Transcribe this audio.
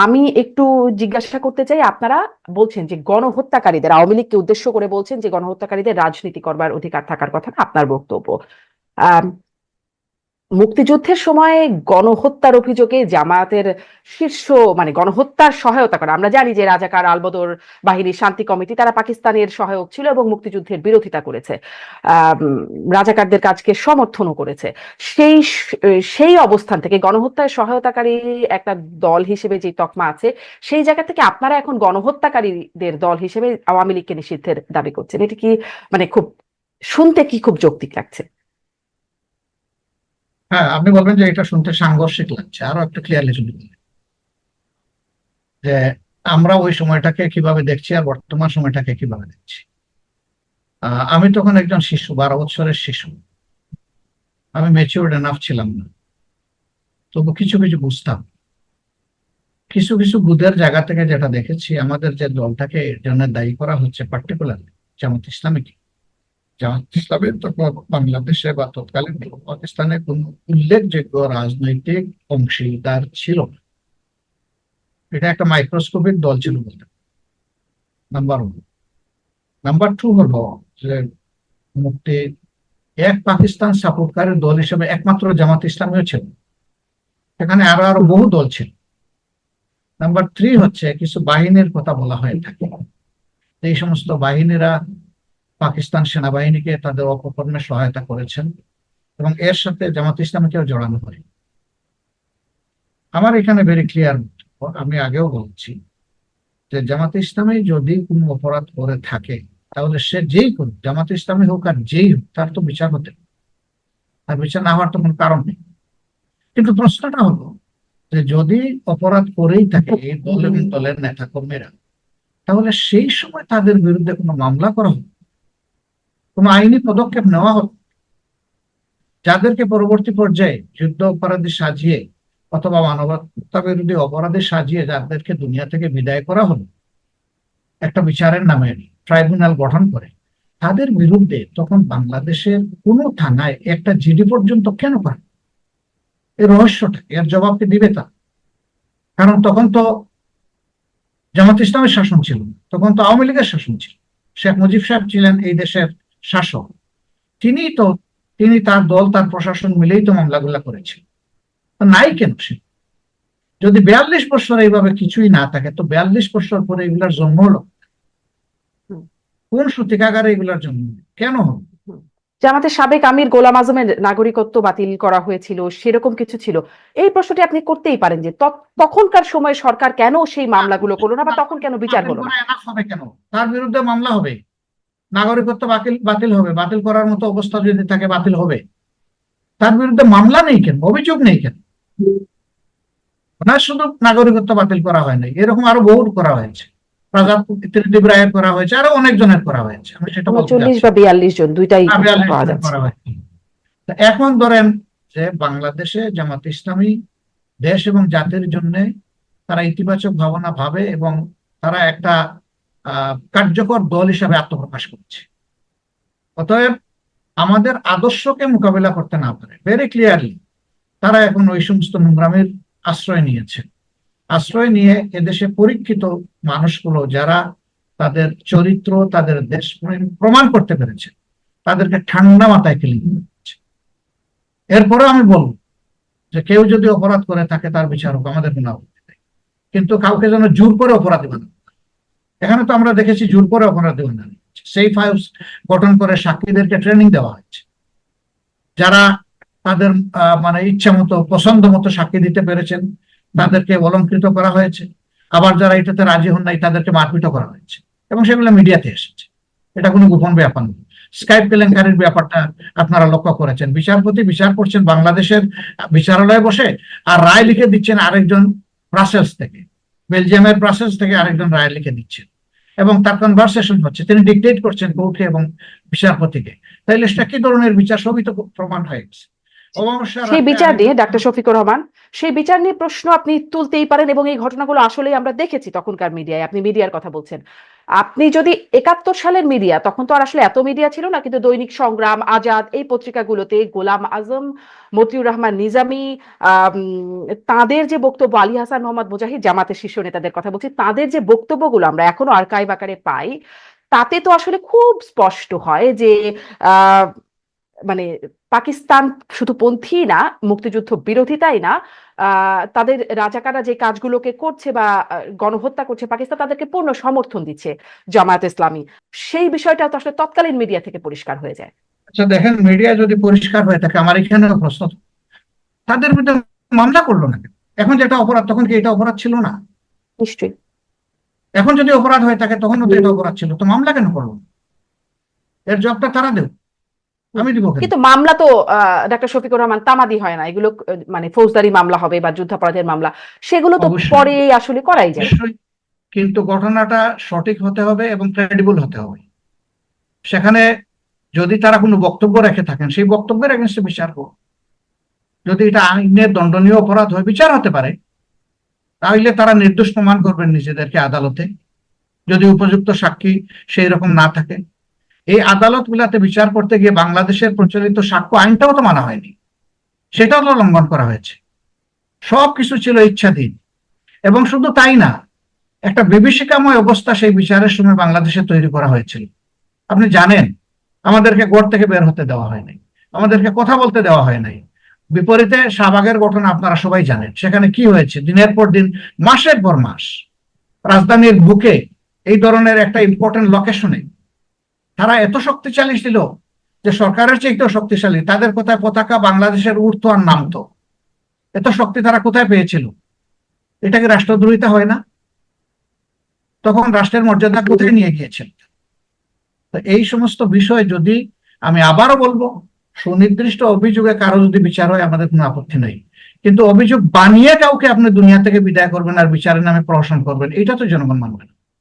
আমি একটু জিজ্ঞাসা করতে চাই, আপনারা বলছেন যে গণহত্যাকারীদের, আওয়ামী লীগকে উদ্দেশ্য করে বলছেন যে গণহত্যাকারীদের রাজনীতি করবার অধিকার থাকার কথা না, আপনার বক্তব্য। আহ মুক্তিযুদ্ধের সময় গণহত্যার অভিযোগে জামায়াতের শীর্ষ, মানে গণহত্যার সহায়তা করে, আমরা জানি যে রাজাকার আলবদর বাহিনীর শান্তি কমিটি তারা পাকিস্তানের সহায়ক ছিল এবং মুক্তিযুদ্ধের বিরোধিতা করেছে, রাজাকারদের কাজকে সমর্থনও করেছে। সেই সেই অবস্থান থেকে গণহত্যায় সহায়তাকারী একটা দল হিসেবে যে তকমা আছে, সেই জায়গা থেকে আপনারা এখন গণহত্যাকারীদের দল হিসেবে আওয়ামী লীগকে নিষিদ্ধের দাবি করছেন, এটা কি মানে খুব শুনতে কি খুব যৌক্তিক লাগছে? হ্যাঁ, আপনি বলবেন যে এটা শুনতে সাংঘর্ষিক লাগছে, আরো একটু ক্লিয়ারলি যদি বলেন যে আমরা ওই সময়টাকে কিভাবে দেখছি আর বর্তমান সময়টাকে কিভাবে দেখছি। আমি তখন একজন শিশু, 12 বছরের শিশু। আমি ম্যাচিউরড এনাফ ছিলাম না, তবু কিছু কিছু বুঝতাম। কিছু কিছু বুধের জায়গা থেকে যেটা দেখেছি, আমাদের যে দলটাকে এর জন্য দায়ী করা হচ্ছে, পার্টিকুলারলি জামাত ইসলামীকে। জামাত ইসলামের তখন বাংলাদেশে বা তৎকালীন পাকিস্তানে কোন উল্লেখযোগ্য রাজনৈতিক অংশীদার ছিল না। এটা একটা মাইক্রোস্কোপিক দল ছিল বলতে, নাম্বার ওয়ান। নাম্বার টু হলো যে মুক্তি এক পাকিস্তান সাপোর্টকারী দল হিসেবে একমাত্র জামাত ইসলামীও ছিল, সেখানে আরো আরো বহু দল ছিল। নাম্বার থ্রি হচ্ছে কিছু বাহিনীর কথা বলা হয়ে থাকে, এই সমস্ত বাহিনীরা পাকিস্তান সেনাবাহিনীকে তাদের অপকর্মে সহায়তা করেছেন এবং এর সাথে জামাত ইসলামীকেও জড়ানো হয়। আমার এখানে ভেরি ক্লিয়ার, আমি আগেও বলছি যে জামাত ইসলামী যদি কোনো অপরাধ করে থাকে, তাহলে সে যেই করুক, জামাত ইসলামী হোক আর যেই হোক, তার তো বিচার হতে হবে। তার বিচার না হওয়ার তো কোনো কারণ নেই। কিন্তু প্রশ্নটা হলো যে যদি অপরাধ করেই থাকে এই দল এবং দলের নেতা কর্মীরা, তাহলে সেই সময় তাদের বিরুদ্ধে কোনো মামলা করা হোক, কোনো আইনি পদক্ষেপ নেওয়া হোক, যাদেরকে পরবর্তী পর্যায়ে যুদ্ধ অপরাধী সাজিয়ে অথবা মানবতা বিরোধী অপরাধী সাজিয়ে যাদেরকে দুনিয়া থেকে বিদায় করা হলো একটা বিচারের নামে ট্রাইব্যুনাল গঠন করে, তাদের বিরুদ্ধে তখন বাংলাদেশের কোন থানায় একটা জিডি পর্যন্ত কেন করে? এই রহস্যটা, এর জবাবকে দিবে তা। কারণ তখন তো জামাত ইসলামের শাসন ছিল না, তখন তো আওয়ামী লীগের শাসন ছিল। শেখ মুজিব সাহেব ছিলেন এই দেশের শাসক। তিনি তার দল, তার প্রশাসন মিলেই তো মামলাগুলা করেছিল। নাই কেন সে? যদি 42 বছর এইভাবে কিছুই না থাকে, তো 42 বছর পরে এগুলার জন্ম হলো কোন সূতিকাগারে? এগুলার জন্ম কেন হলো? জামাতের সাবেক আমির গোলাম আজমের নাগরিকত্ব বাতিল করা হয়েছিল, সেরকম কিছু ছিল। এই প্রশ্নটি আপনি করতেই পারেন যে তখনকার সময় সরকার কেন সেই মামলাগুলো করলো না, বা তখন কেন বিচার হলো না। হবে কেন? তার বিরুদ্ধে মামলা হবে, নাগরিকত্ব বাতিল হবে, বাতিল করার মতো অবস্থা যদি থাকে বাতিল হবে। তার বিরুদ্ধে মামলা নেই কেন, অভিযোগ নেই কেন? না, শুধু নাগরিকত্ব বাতিল করা হয় নাই, এরকম আরো বহু করা হয়েছে। প্রজাপতি রায়ের করা হয়েছে, আরো অনেকজনের করা হয়েছে। আমি সেটা বলতে 40 বা 42 জন, দুইটাই পাওয়া যাচ্ছে। করা হয়েছে। এখন ধরেন যে বাংলাদেশে জামাত ইসলামী দেশ এবং জাতির জন্য তারা ইতিবাচক ভাবনা ভাবে এবং তারা একটা কার্যকর দল হিসাবে আত্মপ্রকাশ করছে। অতএব আমাদের আদর্শকে মোকাবিলা করতে না পারে ভেরি ক্লিয়ারলি তারা এখন ওই সমস্ত নোংরামের আশ্রয় নিয়েছে। আশ্রয় নিয়ে এদেশে পরীক্ষিত মানুষগুলো যারা তাদের চরিত্র, তাদের দেশ প্রমাণ করতে পেরেছে, তাদেরকে ঠান্ডা মাথায় ফেলে দিচ্ছে। এরপরে আমি বলবো যে কেউ যদি অপরাধ করে থাকে তার বিচার হোক, আমাদের কোনো আপত্তি নেই, কিন্তু কাউকে যেন জোর করে অপরাধী বানানো। এখানে তো আমরা দেখেছি জোর করে অপরাধী বানানো, সেফ হাউস গঠন করে সাক্ষীদেরকে ট্রেনিং দেওয়া হয়েছে। যারা তাদের মানে ইচ্ছা মতো, পছন্দ মতো সাক্ষী দিতে পেরেছেন, তাদেরকে অলঙ্কৃত করা হয়েছে। আবার যারা এটাতে রাজি হন নাই, তাদেরকে মারপিটও করা হয়েছে, এবং সেগুলো মিডিয়াতে এসেছে। এটা কোনো গোপন ব্যাপার নয়। স্কাইপ কেলেঙ্কারির ব্যাপারটা আপনারা লক্ষ্য করেছেন। বিচারপতি বিচার করছেন বাংলাদেশের বিচারালয়ে বসে, আর রায় লিখে দিচ্ছেন আরেকজন ব্রাসেলস থেকে, বেলজিয়ামের ব্রাসেলস থেকে আরেকজন রায় লিখে দিচ্ছেন, এবং তার কনভারসেশন হচ্ছে, তিনি ডিক্টেট করছেন কোর্টকে এবং বিচারপতিকে। তাইলে সেটা কি ধরনের বিচার? সবই তো প্রমাণ হয়ে গেছে। অমাবস্যা সেই রাতে বিচার আমি নিয়ে ডাক্তার শফিকুর রহমান, সেই বিচার নিয়ে প্রশ্ন আপনি তুলতেই পারেন, এবং এই ঘটনাগুলো আসলেই আমরা দেখেছি তখনকার মিডিয়ায়। আপনি মিডিয়ার কথা বলছেন, আপনি যদি 71 সালের মিডিয়া, তখন তো আর আসলে এত মিডিয়া ছিল না, কিন্তু দৈনিক সংগ্রাম, আজাদ, এই পত্রিকাগুলোতে গোলাম আজম, মতিউর রহমান নিজামী, তাদের যে বক্তব্য, আলী হাসান মোহাম্মদ মুজাহিদ, জামাতের শীর্ষ নেতাদের কথা বলছি, তাদের যে বক্তব্যগুলো আমরা এখনো আর্কাইভ আকারে পাই, তাতে তো আসলে খুব স্পষ্ট হয় যে আহ মানে পাকিস্তান শুধু পন্থী না, মুক্তিযুদ্ধ বিরোধিতাই না, তাদের রাজাকাররা যে কাজগুলোকে করছে বা গণহত্যা করছে, পাকিস্তান তাদেরকে পূর্ণ সমর্থন দিচ্ছে, জামায়াত ইসলামী। সেই বিষয়টা তো আসলে তৎকালীন মিডিয়া থেকে পরিষ্কার হয়ে যায়। আচ্ছা দেখেন, মিডিয়া যদি পরিষ্কার হয়ে থাকে, আমার এখানে প্রশ্ন, তাদের বিরুদ্ধে মামলা করলো না কেন? এখন যেটা অপরাধ, তখন কি এটা অপরাধ ছিল না? নিশ্চয়ই। এখন যদি অপরাধ হয়ে থাকে, তখনও তো এটা অপরাধ ছিল, তো মামলা কেন করলো না? এর জবাবটা তারা দেব, আমি দিব কেন? কিন্তু মামলা তো ডাক্তার শফিকুর রহমান তামাদি হয় না, এগুলো মানে ফৌজদারি মামলা হবে বা যুদ্ধাপরাধের মামলা, সেগুলো তো অবশ্যই পরে আসলে করাই যায়। অবশ্যই, কিন্তু ঘটনাটা সঠিক হতে হবে এবং ক্রেডিবল হতে হবে। সেখানে যদি তারা কোনো বক্তব্য রেখে থাকেন, সেই বক্তব্যের এগেনস্টে বিচার হোক। যদি এটা আইনের দণ্ডনীয় অপরাধ হয়ে বিচার হতে পারে, তাহলে তারা নির্দোষ প্রমাণ করবেন নিজেদেরকে আদালতে, যদি উপযুক্ত সাক্ষী সেই রকম না থাকে। এই আদালত গুলাতে বিচার করতে গিয়ে বাংলাদেশের প্রচলিত সাক্ষ্য আইনটাও তো মানা হয়নি, সেটাও তো লঙ্ঘন করা হয়েছে। সবকিছু ছিল ইচ্ছাধীন, এবং শুধু তাই না, একটা বিভীষিকাময় অবস্থা সেই বিচারের সময় বাংলাদেশে তৈরি করা হয়েছিল। আপনি জানেন, আমাদেরকে ঘর থেকে বের হতে দেওয়া হয় নাই, আমাদেরকে কথা বলতে দেওয়া হয় নাই। বিপরীতে শাহবাগের ঘটনা আপনারা সবাই জানেন, সেখানে কি হয়েছে, দিনের পর দিন, মাসের পর মাস রাজধানীর বুকে এই ধরনের একটা ইম্পর্টেন্ট লোকেশনে তারা এত শক্তিশালী ছিল যে সরকারের চেয়েও শক্তিশালী, তাদের কোথায় পতাকা বাংলাদেশের উঠতো আর নামতো। এত শক্তি তারা কোথায় পেয়েছিল? এটা কি রাষ্ট্রদ্রোহিতা হয় না? তখন রাষ্ট্রের মর্যাদা কোথায় নিয়ে গিয়েছিল? তো এই সমস্ত বিষয় যদি, আমি আবারও বলবো, সুনির্দিষ্ট অভিযোগে কারো যদি বিচার হয়, আমাদের কোনো আপত্তি নেই, কিন্তু অভিযোগ বানিয়ে কাউকে আপনি দুনিয়া থেকে বিদায় করবেন আর বিচারের নামে প্রহসন করবেন, এটা তো জনগণ মানবে না।